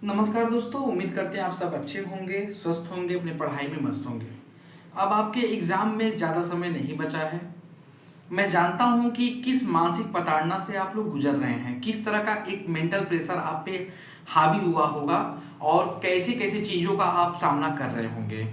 नमस्कार दोस्तों, उम्मीद करते हैं आप सब अच्छे होंगे, स्वस्थ होंगे, अपनी पढ़ाई में मस्त होंगे। अब आपके एग्ज़ाम में ज़्यादा समय नहीं बचा है। मैं जानता हूं कि किस मानसिक प्रताड़ना से आप लोग गुजर रहे हैं, किस तरह का एक मेंटल प्रेशर आप पे हावी हुआ होगा और कैसी कैसी चीज़ों का आप सामना कर रहे होंगे।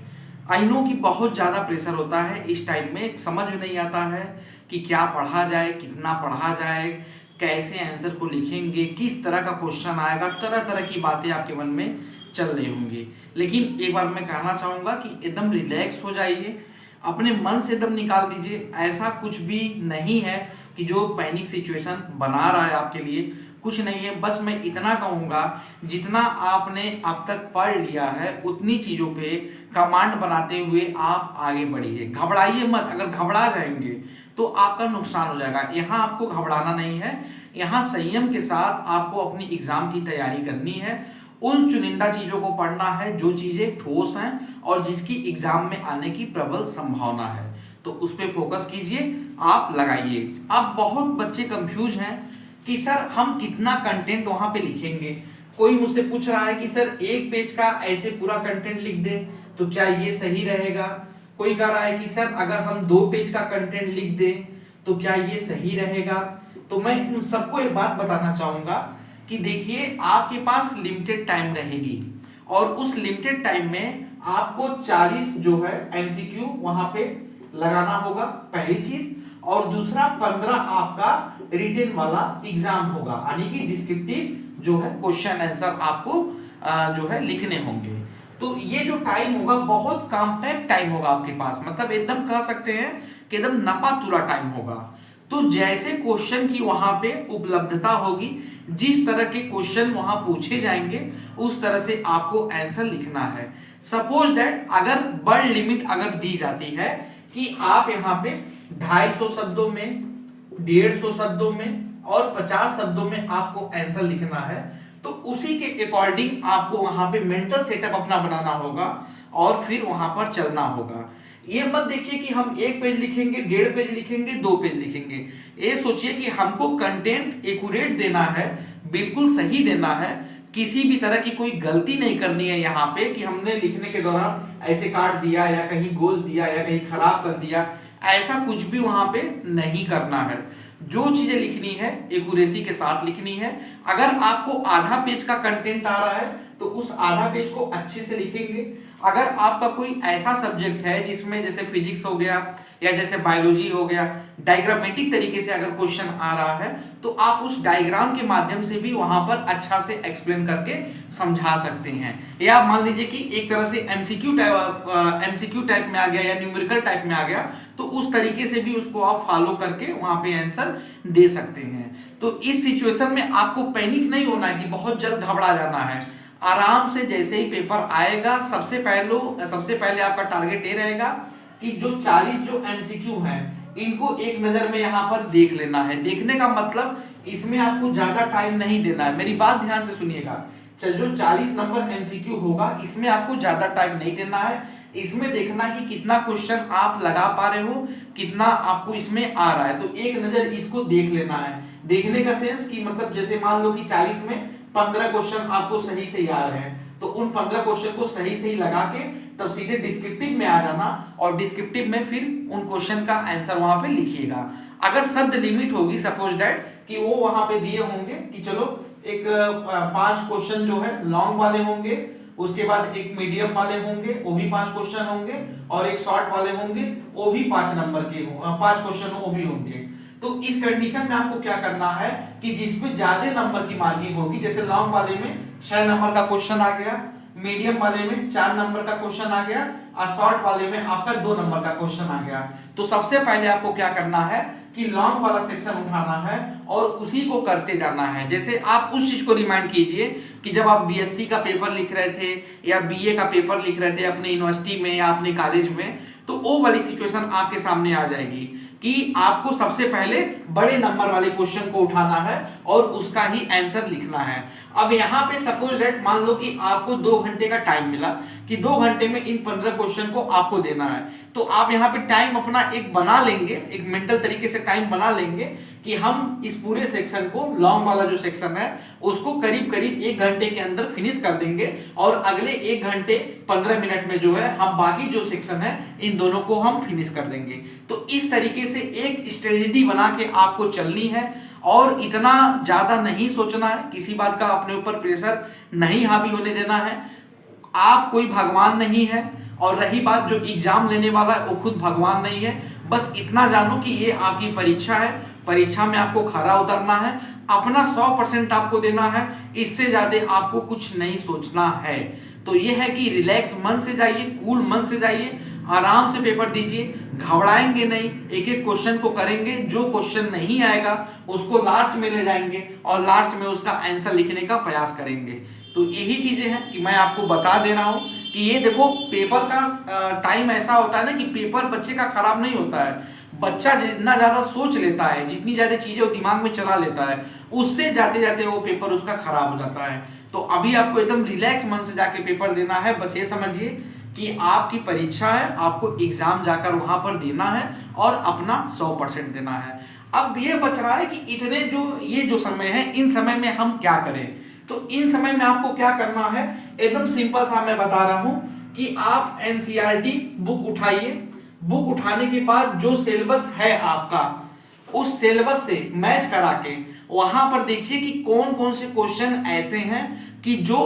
आई नो कि बहुत ज़्यादा प्रेशर होता है इस टाइम में, समझ में नहीं आता है कि क्या पढ़ा जाए, कितना पढ़ा जाए, कैसे आंसर को लिखेंगे, किस तरह का क्वेश्चन आएगा, तरह तरह की बातें आपके मन में चल रही होंगी। लेकिन एक बार मैं कहना चाहूँगा कि एकदम रिलैक्स हो जाइए, अपने मन से एकदम निकाल दीजिए। ऐसा कुछ भी नहीं है कि जो पैनिक सिचुएशन बना रहा है आपके लिए, कुछ नहीं है। बस मैं इतना कहूँगा, जितना आपने अब तक पढ़ लिया है उतनी चीज़ों पे कमांड बनाते हुए आप आगे बढ़िए। घबराइए मत, अगर घबरा जाएंगे तो आपका नुकसान हो जाएगा। यहाँ आपको घबराना नहीं है, यहाँ संयम के साथ आपको अपनी एग्जाम की तैयारी करनी है। उन चुनिंदा चीजों को पढ़ना है जो चीजें ठोस हैं और जिसकी एग्जाम में आने की प्रबल संभावना है, तो उस पर फोकस कीजिए, आप लगाइए। अब बहुत बच्चे कंफ्यूज हैं कि सर हम कितना कंटेंट वहां पे लिखेंगे। कोई मुझसे पूछ रहा है कि सर एक पेज का ऐसे पूरा कंटेंट लिख दे तो क्या ये सही रहेगा। कोई कह रहा है कि सर अगर हम 2 पेज का कंटेंट लिख दें तो क्या ये सही रहेगा। तो मैं उन सबको एक बात बताना चाहूंगा कि देखिए, आपके पास लिमिटेड टाइम रहेगी और उस लिमिटेड टाइम में आपको 40 जो है एमसीक्यू वहां पे लगाना होगा, पहली चीज। और दूसरा 15 आपका रिटन वाला एग्जाम होगा, यानी कि डिस्क्रिप्टिव जो है क्वेश्चन आंसर आपको जो है लिखने होंगे। तो ये जो टाइम होगा बहुत कॉम्पैक्ट टाइम होगा आपके पास, मतलब एकदम कह सकते हैं कि एकदम नपा तुला टाइम होगा। तो जैसे क्वेश्चन की वहां पे उपलब्धता होगी, जिस तरह के क्वेश्चन वहां पूछे जाएंगे उस तरह से आपको आंसर लिखना है। सपोज दैट अगर वर्ड लिमिट अगर दी जाती है कि आप यहाँ पे 250 शब्दों में, 150 शब्दों में और 50 शब्दों में आपको आंसर लिखना है, तो उसी के अकॉर्डिंग आपको वहां पे मेंटल सेटअप अपना बनाना होगा और फिर वहां पर चलना होगा। ये मत देखिए कि हम 1 पेज लिखेंगे, 1.5 पेज लिखेंगे, 2 पेज लिखेंगे। ये सोचिए कि हमको कंटेंट एक्यूरेट देना है, बिल्कुल सही देना है। किसी भी तरह की कोई गलती नहीं करनी है यहाँ पे कि हमने लिखने के दौरान ऐसे काट दिया या कहीं गोल दिया या कहीं खराब कर दिया, ऐसा कुछ भी वहां पे नहीं करना है। जो चीजें लिखनी है एक्यूरेसी के साथ लिखनी है। अगर आपको आधा पेज का कंटेंट आ रहा है तो उस आधा पेज को अच्छे से लिखेंगे। अगर आपका कोई ऐसा सब्जेक्ट है जिसमें जैसे फिजिक्स हो गया या जैसे बायोलॉजी हो गया, डायग्रामेटिक तरीके से अगर क्वेश्चन आ रहा है तो आप उस डायग्राम के माध्यम से भी वहां पर अच्छा से एक्सप्लेन करके समझा सकते हैं। या मान लीजिए कि एक तरह से एमसीक्यू टाइप में आ गया या न्यूमेरिकल टाइप में आ गया, तो उस तरीके से भी उसको आप फॉलो करके वहां पे आंसर दे सकते हैं। तो इस सिचुएशन में आपको पैनिक नहीं होना है कि बहुत जल्द घबरा जाना है। आराम से जैसे ही पेपर आएगा, सबसे पहले आपका टारगेट ये रहेगा कि जो 40 जो एमसीक्यू हैं इनको एक नजर में यहाँ पर देख लेना है। देखने का मतलब इसमें आपको ज्यादा टाइम नहीं देना है, मेरी बात ध्यान से सुनिएगा। जो 40 नंबर एमसीक्यू होगा इसमें आपको ज्यादा टाइम नहीं देना है। इसमें देखना कि कितना क्वेश्चन आप लगा पा रहे हो, कितना आपको इसमें आ रहा है, तो एक नजर इसको देख लेना है। देखने का सेंस कि मतलब जैसे मान लो कि 40 में 15 क्वेश्चन आपको सही से आ रहे हैं, तो उन 15 क्वेश्चन को सही से लगा के तब सीधे डिस्क्रिप्टिव में आ जाना और डिस्क्रिप्टिव में फिर उन क्वेश्चन का आंसर वहां पे लिखिएगा। अगर शब्द लिमिट होगी, सपोज दैट कि वो वहां पे दिए होंगे कि चलो एक 5 क्वेश्चन जो है लॉन्ग वाले होंगे, उसके बाद एक मीडियम वाले होंगे, वो भी 5 क्वेश्चन होंगे, और एक शॉर्ट वाले होंगे, वो भी 5 नंबर के 5 क्वेश्चन वो भी होंगे। तो इस कंडीशन में आपको क्या करना है कि जिसमें ज्यादा नंबर की मार्किंग होगी, जैसे लॉन्ग वाले में 6 नंबर का क्वेश्चन आ गया, मीडियम वाले में 4 नंबर का क्वेश्चन आ गया और शॉर्ट वाले में आपका 2 नंबर का क्वेश्चन आ गया। तो सबसे पहले आपको क्या करना है कि लॉन्ग वाला सेक्शन उठाना है और उसी को करते जाना है। जैसे आप उस चीज को रिमाइंड कीजिए कि जब आप बीएससी का पेपर लिख रहे थे या बीए का पेपर लिख रहे थे अपने यूनिवर्सिटी में या अपने कॉलेज में, तो वो वाली सिचुएशन आपके सामने आ जाएगी कि आपको सबसे पहले बड़े नंबर वाले क्वेश्चन को उठाना है और उसका ही आंसर लिखना है। अब यहाँ पे सपोज दैट मान लो कि आपको 2 घंटे का टाइम मिला कि 2 घंटे में इन 15 क्वेश्चन को आपको देना है। तो आप यहाँ पे टाइम अपना एक बना लेंगे, एक मेंटल तरीके से टाइम बना लेंगे कि हम इस पूरे सेक्शन को, लॉन्ग वाला जो सेक्शन है उसको करीब करीब 1 घंटे के अंदर फिनिश कर देंगे और अगले 1 घंटे 15 मिनट में जो है हम बाकी जो सेक्शन है इन दोनों को हम फिनिश कर देंगे। तो इस तरीके से एक स्ट्रेटेजी बना के आपको चलनी है और इतना ज्यादा नहीं सोचना है, किसी बात का अपने ऊपर प्रेशर नहीं हावी होने देना है। आप कोई भगवान नहीं है और रही बात जो एग्जाम लेने वाला है वो खुद भगवान नहीं है। बस इतना जानो कि ये आपकी परीक्षा है, परीक्षा में आपको खरा उतरना है, अपना 100% आपको देना है, इससे ज्यादा आपको कुछ नहीं सोचना है। तो ये है कि रिलैक्स मन से जाइए, कूल मन से जाइए, आराम से पेपर दीजिए, घबराएंगे नहीं, एक एक क्वेश्चन को करेंगे, जो क्वेश्चन नहीं आएगा उसको लास्ट में ले जाएंगे और लास्ट में उसका आंसर लिखने का प्रयास करेंगे। तो यही चीजें हैं कि मैं आपको बता दे रहा हूं कि ये देखो पेपर का टाइम ऐसा होता है ना कि पेपर बच्चे का खराब नहीं होता है, बच्चा जितना ज्यादा सोच लेता है, जितनी ज्यादा चीजें वो दिमाग में चला लेता है, उससे जाते जाते वो पेपर उसका खराब हो जाता है। तो अभी आपको एकदम रिलैक्स मन से जाके पेपर देना है। बस ये समझिए कि आपकी परीक्षा है, आपको एग्जाम जाकर वहां पर देना है और अपना 100% देना है। अब ये बच रहा है कि इतने ये जो समय है, इन समय में हम क्या करें। तो इन समय में आपको क्या करना है, एकदम सिंपल सा मैं बता रहा हूं कि आप एनसीईआरटी बुक उठाइए। बुक उठाने के बाद जो सिलेबस है आपका, उस सिलेबस से मैच करा के वहां पर देखिए कि कौन कौन से क्वेश्चन ऐसे हैं कि जो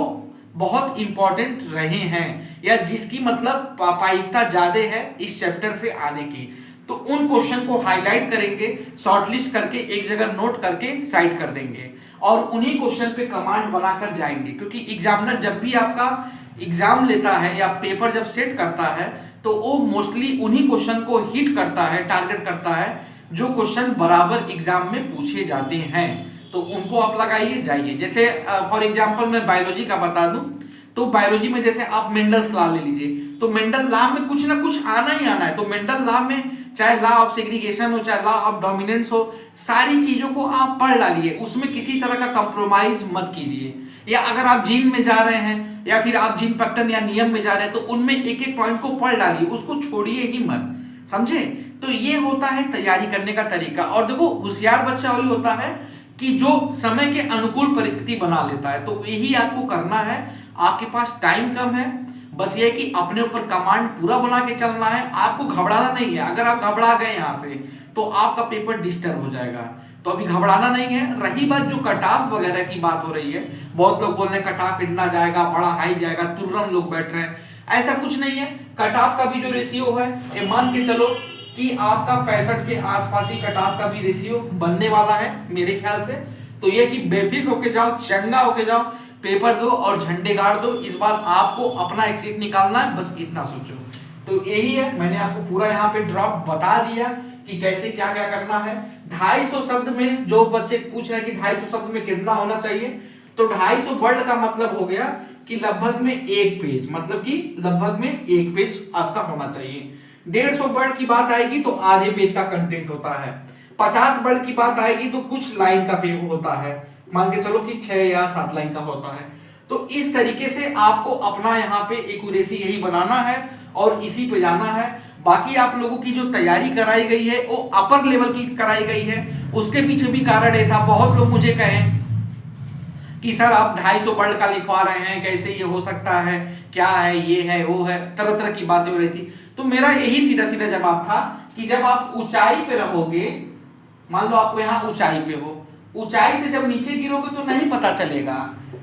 बहुत इंपॉर्टेंट रहे हैं या जिसकी मतलब प्रायिकता ज्यादा है इस चैप्टर से आने की। तो उन क्वेश्चन को हाईलाइट करेंगे, शॉर्टलिस्ट करके एक जगह नोट करके साइड कर देंगे और उन्हीं क्वेश्चन पे कमांड बनाकर जाएंगे। क्योंकि एग्जामिनर जब भी आपका एग्जाम लेता है या पेपर जब सेट करता है तो वो मोस्टली उन्हीं क्वेश्चन को हिट करता है, टारगेट करता है जो क्वेश्चन बराबर एग्जाम में पूछे जाते हैं। तो उनको आप लगाइए, जाइए। जैसे फॉर एग्जांपल मैं बायोलॉजी का बता दूं तो बायोलॉजी में जैसे आप मेंडल्स लॉ ले लीजिए, तो मेंडल लॉ में कुछ ना कुछ आना ही आना है। तो मेंडल लॉ में चाहे लॉ ऑफ सेग्रीगेशन हो, चाहे लॉ ऑफ डोमिनेंस हो, सारी चीजों को आप पढ़ डालिए, उसमें किसी तरह का कंप्रोमाइज मत कीजिए। या अगर आप जीन में जा रहे हैं या फिर आप जीन पैटर्न या नियम में जा रहे हैं तो उनमें एक एक पॉइंट को पढ़ डालिए, उसको छोड़िए ही मत, समझे। तो ये होता है तैयारी करने का तरीका। और देखो होशियार बच्चा वही होता है कि जो समय के अनुकूल परिस्थिति बना लेता है। तो यही आपको करना है, आपके पास टाइम कम है, बस ये कि अपने ऊपर कमांड पूरा बना के चलना है, आपको घबराना नहीं है। अगर आप घबरा गए यहां से तो आपका पेपर डिस्टर्ब हो जाएगा, तो अभी घबराना नहीं है। रही बात जो कट ऑफ वगैरह की बात हो रही है, बहुत लोग बोल रहे हैं कट ऑफ इतना जाएगा, बड़ा हाई जाएगा, तुर्रम लोग बैठ रहे हैं, ऐसा कुछ नहीं है। कट ऑफ का भी जो रेशियो है ये मान के चलो कि आपका 65 के आसपास ही कट ऑफ का भी रेशियो बनने वाला है मेरे ख्याल से। तो ये कि बेफिक्र होके जाओ, चंगा होके जाओ, पेपर दो और झंडे गाड़ दो। इस बार आपको अपना एक सीट निकालना है, बस इतना सोचो। तो यही है, मैंने आपको पूरा यहाँ पे ड्रॉप बता दिया कि कैसे क्या क्या करना है। 250 शब्द में जो बच्चे पूछ रहे हैं कि 250 शब्द में कितना होना चाहिए, तो 250 वर्ड का मतलब हो गया कि लगभग में 1 पेज, मतलब कि लगभग में 1 पेज आपका होना चाहिए। 150 वर्ड की बात आएगी तो आधे पेज का कंटेंट होता है। 50 वर्ड की बात आएगी तो कुछ लाइन का पेज होता है, मान के चलो कि 6 या 7 लाइन का होता है। तो इस तरीके से आपको अपना यहाँ पे एक्यूरेसी यही बनाना है और इसी पे जाना है। बाकी आप लोगों की जो तैयारी कराई गई है वो अपर लेवल की कराई गई है, उसके पीछे भी कारण ये था। बहुत लोग मुझे कहें कि सर आप 250 वर्ड का लिखवा रहे हैं, कैसे ये हो सकता है, क्या है, ये है, वो है, तरह तरह की बातें हो रही थी। तो मेरा यही सीधा सीधा जवाब था कि जब आप ऊंचाई पे रहोगे, मान लो आप यहाँ ऊंचाई पे हो, ऊंचाई से जब नीचे गिरोगे तो नहीं पता चलेगा,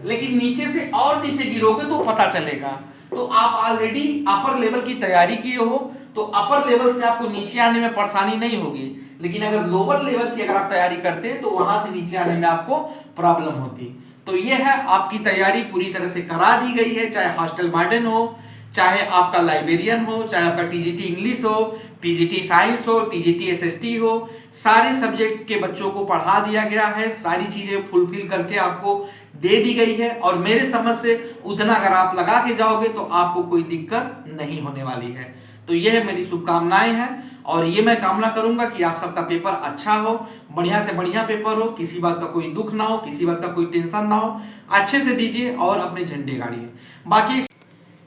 लेकिन नीचे से और नीचे गिरोगे तो पता चलेगा। तो आप ऑलरेडी अपर लेवल की तैयारी किए हो तो अपर लेवल से आपको नीचे आने में परेशानी नहीं होगी। लेकिन अगर लोअर लेवल की अगर आप तैयारी करते हैं तो वहां से नीचे आने में आपको प्रॉब्लम होती। तो ये है, आपकी तैयारी पूरी तरह से करा दी गई है, चाहे हॉस्टल वार्डन हो, चाहे आपका लाइब्रेरियन हो, चाहे आपका टीजीटी इंग्लिश हो, टीजीटी साइंस हो, टीजीटी एसएसटी हो, सारे सब्जेक्ट के बच्चों को पढ़ा दिया गया है, सारी चीजें फुलफिल करके आपको दे दी गई है। और मेरे समझ से उतना अगर आप लगा के जाओगे तो आपको कोई दिक्कत नहीं होने वाली है। तो यह मेरी शुभकामनाएं हैं और ये मैं कामना करूंगा कि आप सबका पेपर अच्छा हो, बढ़िया से बढ़िया पेपर हो, किसी बात का कोई दुख ना हो, किसी बात का कोई टेंशन ना हो, अच्छे से दीजिए और अपने झंडे गाड़िए।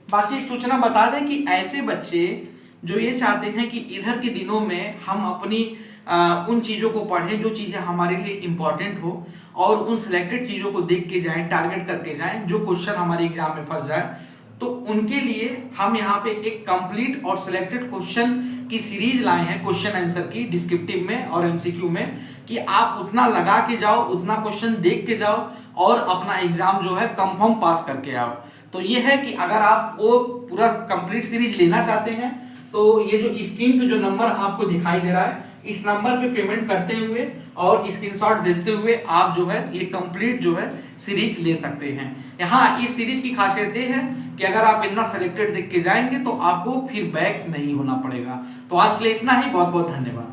बाकी एक सूचना बता दें कि ऐसे बच्चे जो ये चाहते हैं कि इधर के दिनों में हम अपनी उन चीज़ों को पढ़ें जो चीज़ें हमारे लिए इम्पोर्टेंट हो, और उन सिलेक्टेड चीज़ों को देख के जाएं, टारगेट करके जाएं जो क्वेश्चन हमारे एग्जाम में फंस जाए। तो उनके लिए हम यहाँ पे एक कंप्लीट और सिलेक्टेड क्वेश्चन की सीरीज लाए हैं, क्वेश्चन आंसर की, डिस्क्रिप्टिव में और एमसीक्यू में, कि आप उतना लगा के जाओ, उतना क्वेश्चन देख के जाओ और अपना एग्जाम जो है कंफर्म पास करके आओ। तो ये है कि अगर आप वो पूरा कंप्लीट सीरीज लेना चाहते हैं तो ये जो स्क्रीन पे जो नंबर आपको दिखाई दे रहा है, इस नंबर पे पेमेंट करते हुए और स्क्रीनशॉट भेजते हुए आप जो है ये कंप्लीट जो है सीरीज ले सकते हैं। यहाँ इस सीरीज की खासियत ये है कि अगर आप इतना सेलेक्टेड देख के जाएंगे तो आपको फिर बैक नहीं होना पड़ेगा। तो आज के लिए इतना ही, बहुत बहुत धन्यवाद।